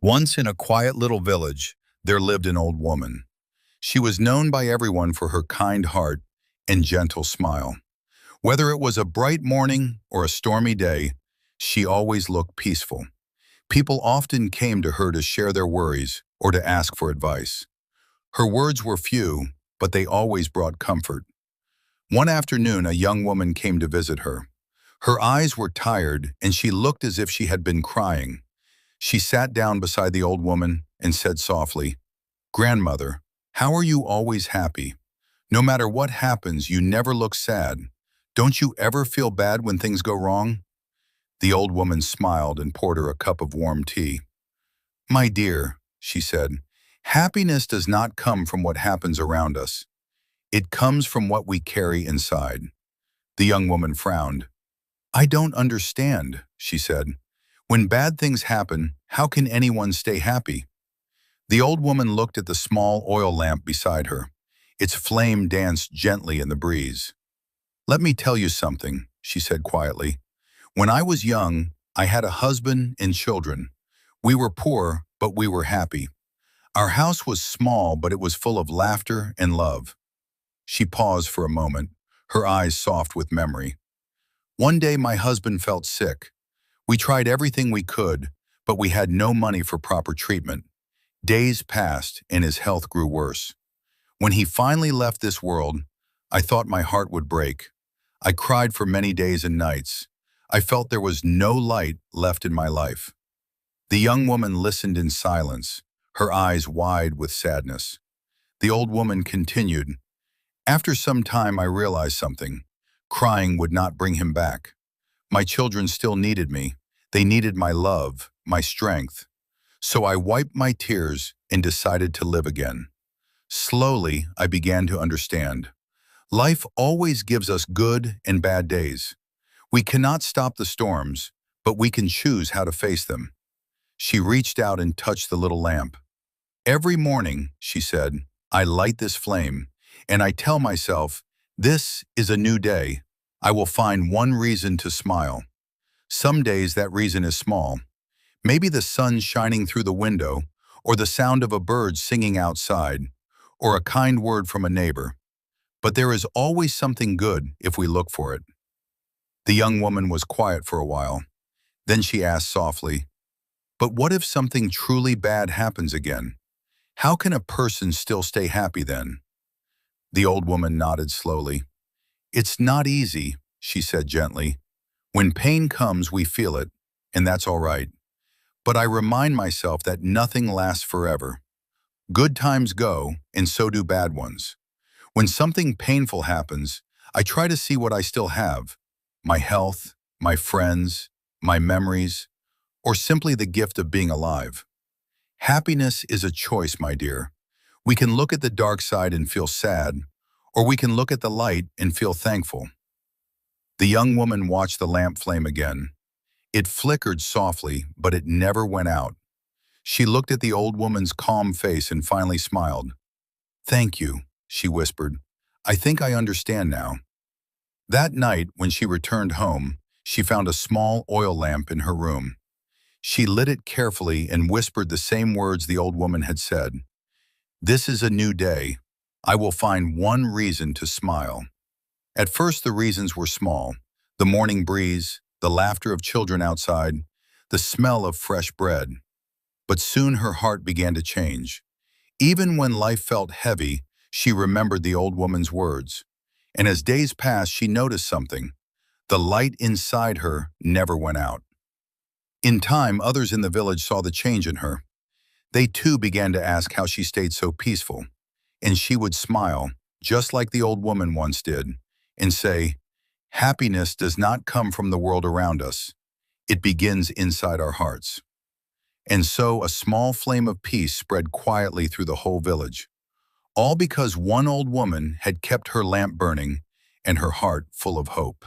Once in a quiet little village, there lived an old woman. She was known by everyone for her kind heart and gentle smile. Whether it was a bright morning or a stormy day, she always looked peaceful. People often came to her to share their worries or to ask for advice. Her words were few, but they always brought comfort. One afternoon, a young woman came to visit her. Her eyes were tired, and she looked as if she had been crying. She sat down beside the old woman and said softly, "Grandmother, how are you always happy? No matter what happens, you never look sad. Don't you ever feel bad when things go wrong?" The old woman smiled and poured her a cup of warm tea. "My dear," she said, "happiness does not come from what happens around us. It comes from what we carry inside." The young woman frowned. "I don't understand," she said. "When bad things happen, how can anyone stay happy?" The old woman looked at the small oil lamp beside her. Its flame danced gently in the breeze. "Let me tell you something," she said quietly. "When I was young, I had a husband and children. We were poor, but we were happy. Our house was small, but it was full of laughter and love." She paused for a moment, her eyes soft with memory. "One day my husband felt sick. We tried everything we could, but we had no money for proper treatment. Days passed and his health grew worse. When he finally left this world, I thought my heart would break. I cried for many days and nights. I felt there was no light left in my life." The young woman listened in silence, her eyes wide with sadness. The old woman continued, "After some time I realized something. Crying would not bring him back. My children still needed me. They needed my love, my strength. So I wiped my tears and decided to live again. Slowly, I began to understand. Life always gives us good and bad days. We cannot stop the storms, but we can choose how to face them." She reached out and touched the little lamp. "Every morning," she said, "I light this flame, and I tell myself, this is a new day. I will find one reason to smile. Some days that reason is small. Maybe the sun shining through the window, or the sound of a bird singing outside, or a kind word from a neighbor. But there is always something good if we look for it." The young woman was quiet for a while. Then she asked softly, "But what if something truly bad happens again? How can a person still stay happy then?" The old woman nodded slowly. "It's not easy," she said gently. "When pain comes, we feel it, and that's all right. But I remind myself that nothing lasts forever. Good times go, and so do bad ones. When something painful happens, I try to see what I still have: my health, my friends, my memories, or simply the gift of being alive. Happiness is a choice, my dear. We can look at the dark side and feel sad, or we can look at the light and feel thankful." The young woman watched the lamp flame again. It flickered softly, but it never went out. She looked at the old woman's calm face and finally smiled. "Thank you," she whispered. "I think I understand now." That night, when she returned home, she found a small oil lamp in her room. She lit it carefully and whispered the same words the old woman had said. "This is a new day. I will find one reason to smile." At first the reasons were small: the morning breeze, the laughter of children outside, the smell of fresh bread. But soon her heart began to change. Even when life felt heavy, she remembered the old woman's words. And as days passed, she noticed something. The light inside her never went out. In time, others in the village saw the change in her. They too began to ask how she stayed so peaceful. And she would smile, just like the old woman once did, and say, "Happiness does not come from the world around us. It begins inside our hearts." And so a small flame of peace spread quietly through the whole village, all because one old woman had kept her lamp burning and her heart full of hope.